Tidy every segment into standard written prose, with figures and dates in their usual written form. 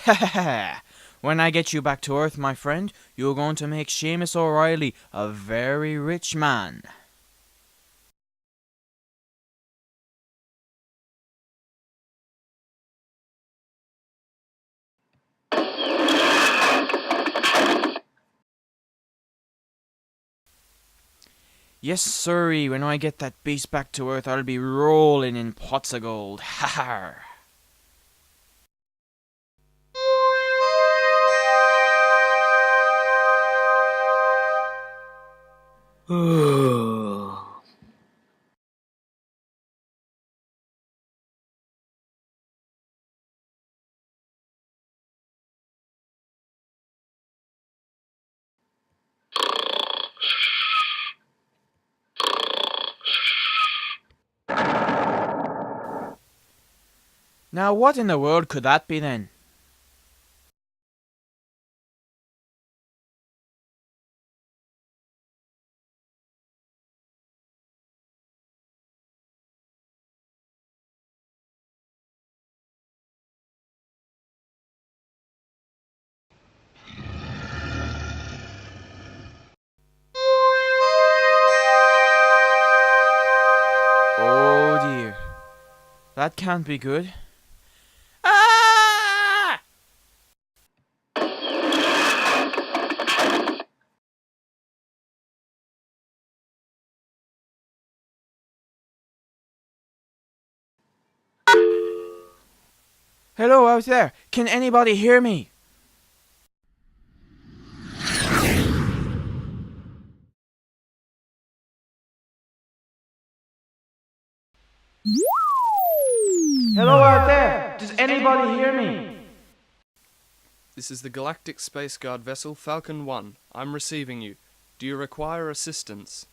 Ha ha ha! When I get you back to Earth, my friend, you're going to make Seamus O'Reilly a very rich man. Yes, sirree, when I get that beast back to Earth, I'll be rolling in pots of gold. Ha ha! Now, what in the world could that be then? Oh dear. That can't be good. Ah! Hello out there. Can anybody hear me? Hello out there. Does anybody hear me? This is the Galactic Space Guard vessel Falcon 1. I'm receiving you. Do you require assistance?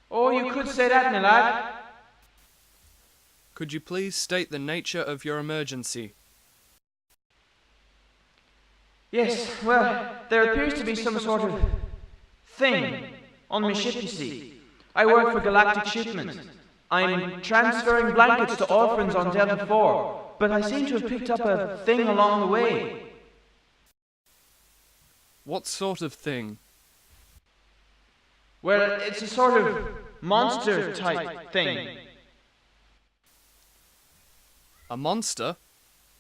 Oh, you could say that, my lad. Could you please state the nature of your emergency? Yes, well, there appears to be some sort of thing on my ship, you see. I work for Galactic Shipment. I'm transferring blankets to orphans on Delta 4, but I seem to have picked up a thing along the way. What sort of thing? Well, it's a sort of monster-type thing. A monster?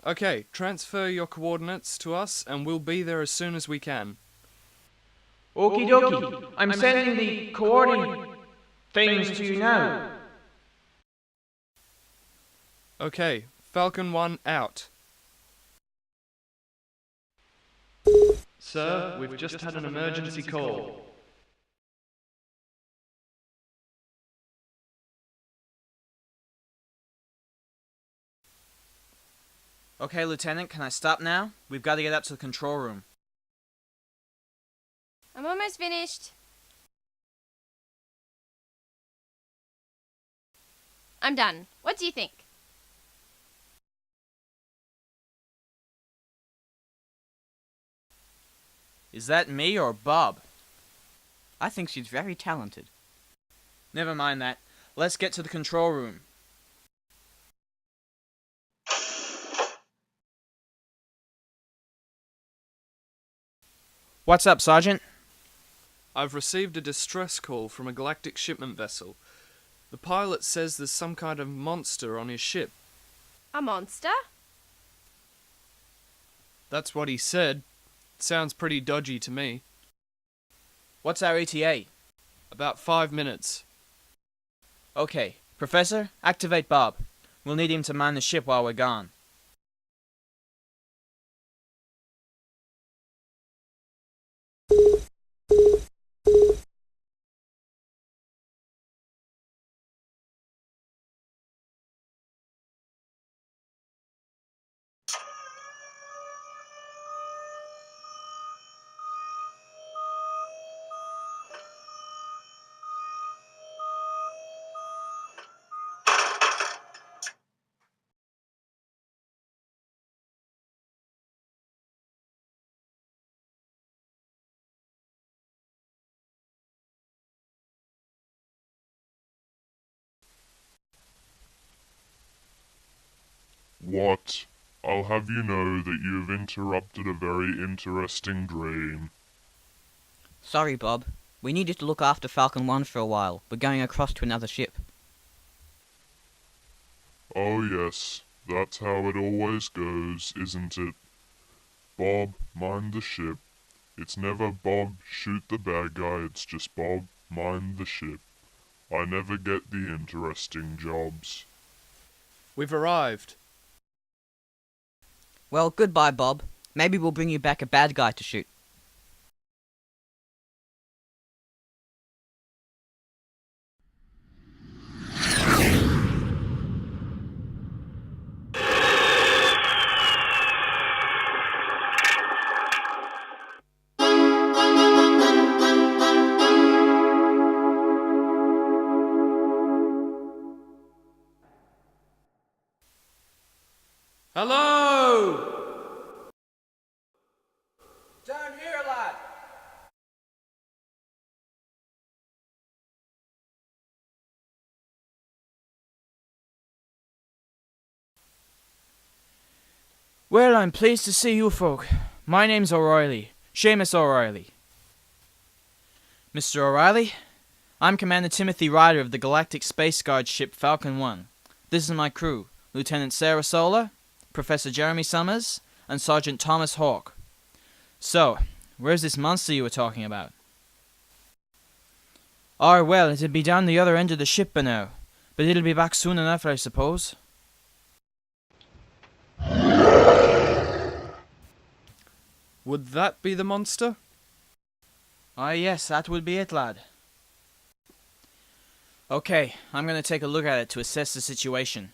Okay, transfer your coordinates to us and we'll be there as soon as we can. Okie dokie, I'm sending the coordinate things to you now. Okay, Falcon 1 out. Sir, we've just had an emergency call. Okay, Lieutenant, can I stop now? We've got to get up to the control room. I'm almost finished. I'm done. What do you think? Is that me or Bob? I think she's very talented. Never mind that. Let's get to the control room. What's up, Sergeant? I've received a distress call from a galactic shipment vessel. The pilot says there's some kind of monster on his ship. A monster? That's what he said. Sounds pretty dodgy to me. What's our ETA? About 5 minutes. Okay. Professor, activate Bob. We'll need him to man the ship while we're gone. What I'll have you know that you have interrupted a very interesting dream. Sorry, Bob. We need you to look after Falcon 1 for a while. We're going across to another ship. Oh yes, that's how it always goes, isn't it? Bob, mind the ship. It's never Bob, shoot the bad guy, it's just Bob, mind the ship. I never get the interesting jobs. We've arrived. Well, goodbye, Bob. Maybe we'll bring you back a bad guy to shoot. Hello! Down here, lad! Well, I'm pleased to see you folk. My name's O'Reilly. Seamus O'Reilly. Mr. O'Reilly, I'm Commander Timothy Ryder of the Galactic Space Guard ship Falcon 1. This is my crew, Lieutenant Sarah Solar, Professor Jeremy Summers, and Sergeant Thomas Hawke. So, where's this monster you were talking about? Oh, well, it'll be down the other end of the ship by now, but it'll be back soon enough, I suppose. Would that be the monster? Ah, yes, that would be it, lad. Okay, I'm going to take a look at it to assess the situation.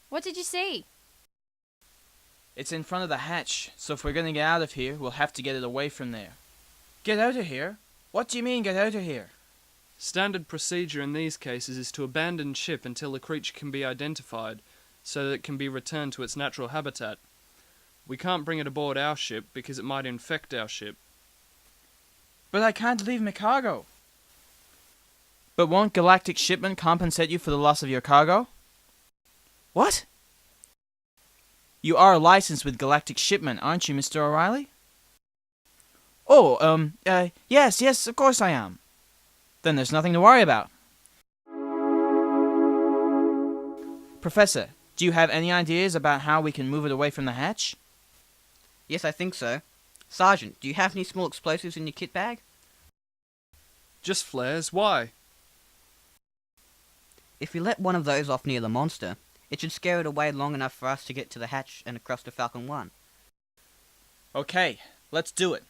What did you see? It's in front of the hatch, so if we're going to get out of here, we'll have to get it away from there. Get out of here? What do you mean, get out of here? Standard procedure in these cases is to abandon ship until the creature can be identified, so that it can be returned to its natural habitat. We can't bring it aboard our ship because it might infect our ship. But I can't leave my cargo. But won't Galactic Shipment compensate you for the loss of your cargo? What? You are licensed with Galactic Shipment, aren't you, Mr. O'Reilly? Oh, yes, of course I am. Then there's nothing to worry about. Professor, do you have any ideas about how we can move it away from the hatch? Yes, I think so. Sergeant, do you have any small explosives in your kit bag? Just flares, why? If we let one of those off near the monster, it should scare it away long enough for us to get to the hatch and across to Falcon 1. Okay, let's do it.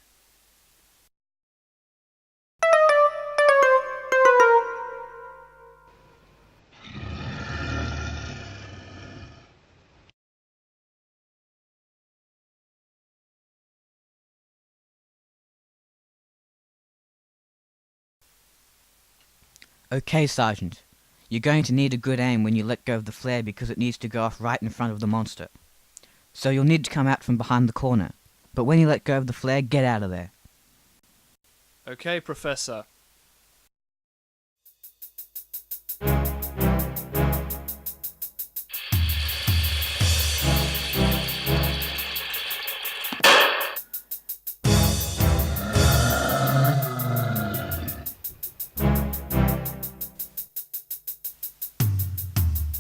Okay, Sergeant. You're going to need a good aim when you let go of the flare because it needs to go off right in front of the monster. So you'll need to come out from behind the corner. But when you let go of the flare, get out of there. Okay, Professor.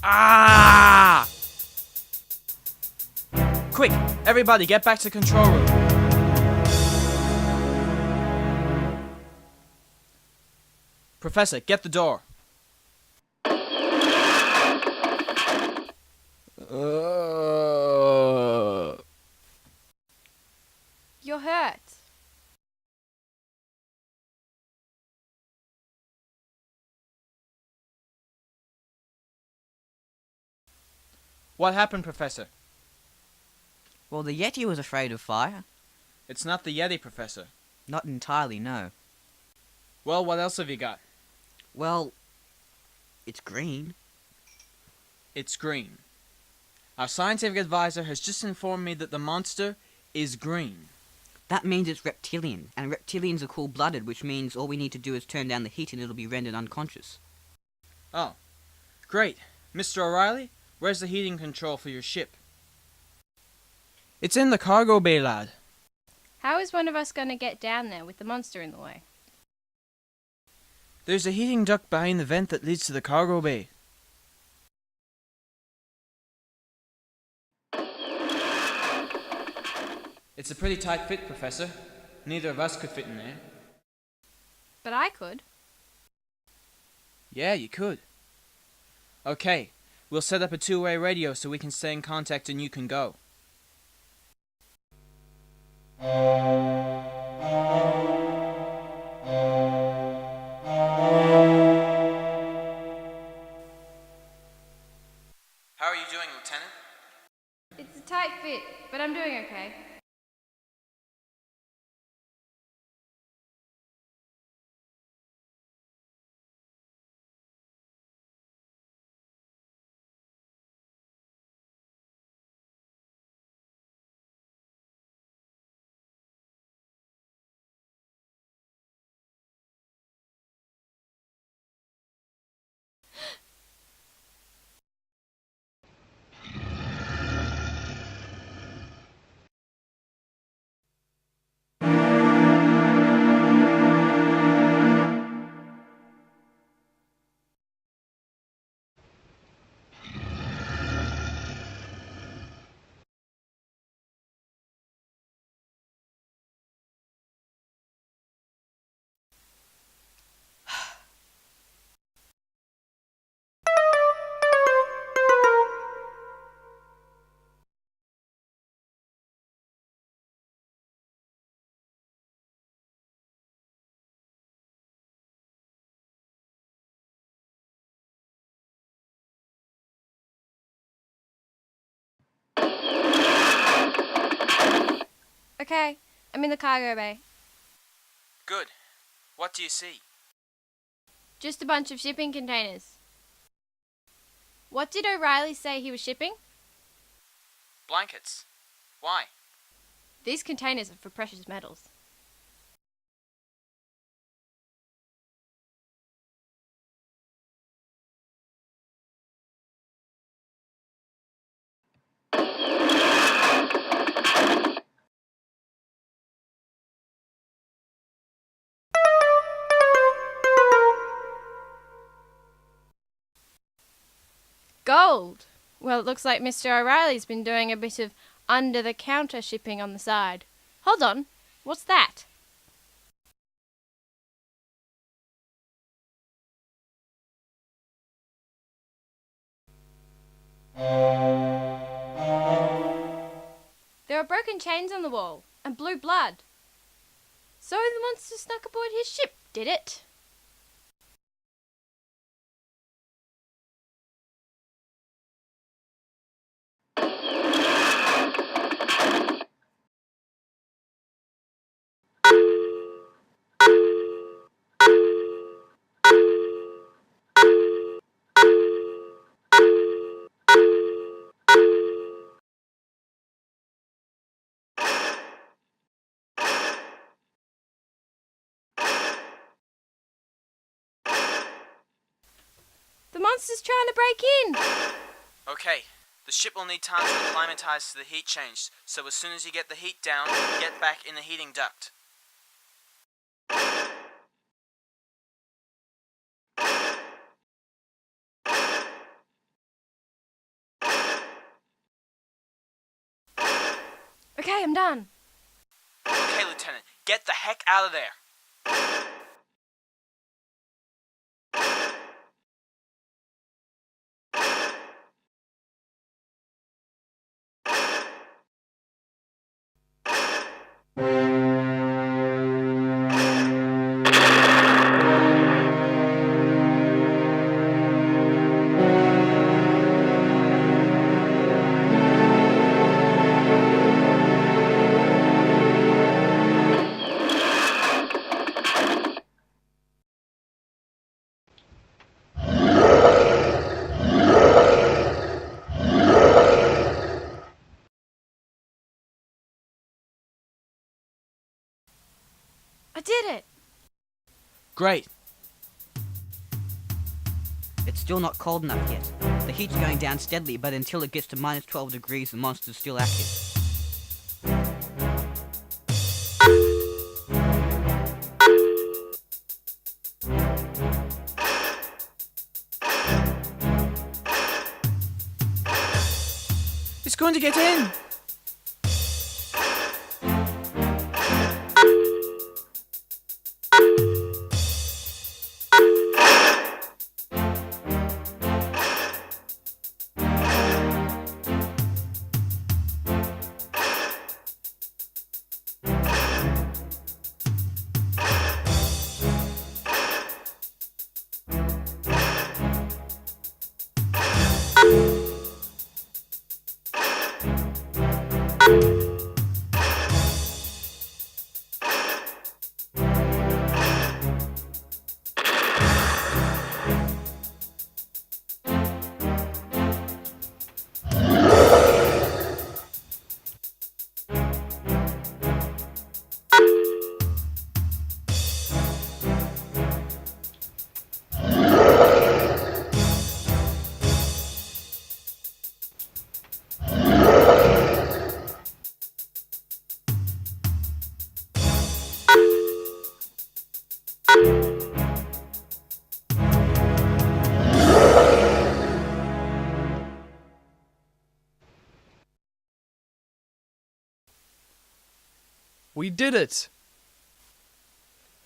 Ah! Quick, everybody get back to the control room. Professor, get the door. You're hurt. What happened, Professor? Well, the Yeti was afraid of fire. It's not the Yeti, Professor. Not entirely, no. Well, what else have you got? Well, it's green. It's green. Our scientific advisor has just informed me that the monster is green. That means it's reptilian, and reptilians are cool-blooded, which means all we need to do is turn down the heat and it'll be rendered unconscious. Oh, great. Mr. O'Reilly, where's the heating control for your ship? It's in the cargo bay, lad. How is one of us going to get down there with the monster in the way? There's a heating duct behind the vent that leads to the cargo bay. It's a pretty tight fit, Professor. Neither of us could fit in there. But I could. Yeah, you could. Okay, we'll set up a two-way radio so we can stay in contact and you can go. How are you doing, Lieutenant? It's a tight fit, but I'm doing okay. Okay, I'm in the cargo bay. Good. What do you see? Just a bunch of shipping containers. What did O'Reilly say he was shipping? Blankets. Why? These containers are for precious metals. Gold! Well, it looks like Mr. O'Reilly's been doing a bit of under-the-counter shipping on the side. Hold on, what's that? There are broken chains on the wall, and blue blood. So the monster snuck aboard his ship, did it? The monster's trying to break in! Okay, the ship will need time to acclimatize to the heat change, so as soon as you get the heat down, get back in the heating duct. Okay, I'm done. Okay, Lieutenant, get the heck out of there. I did it! Great. It's still not cold enough yet. The heat's going down steadily, but until it gets to minus 12 degrees, the monster's still active. It's going to get in! We did it!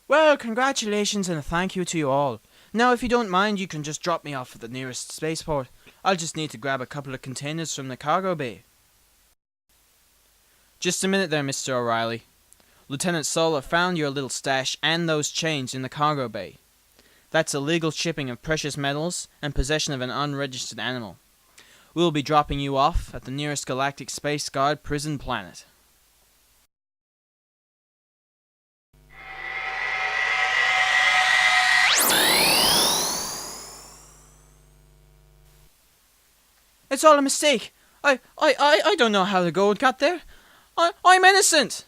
Well, congratulations and a thank you to you all. Now, if you don't mind, you can just drop me off at the nearest spaceport. I'll just need to grab a couple of containers from the cargo bay. Just a minute there, Mr. O'Reilly. Lieutenant Solar found your little stash and those chains in the cargo bay. That's illegal shipping of precious metals and possession of an unregistered animal. We'll be dropping you off at the nearest galactic space guard prison planet. It's all a mistake. I don't know how the gold got there. I'm innocent.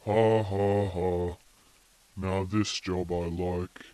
Ha ha ha. Now this job I like.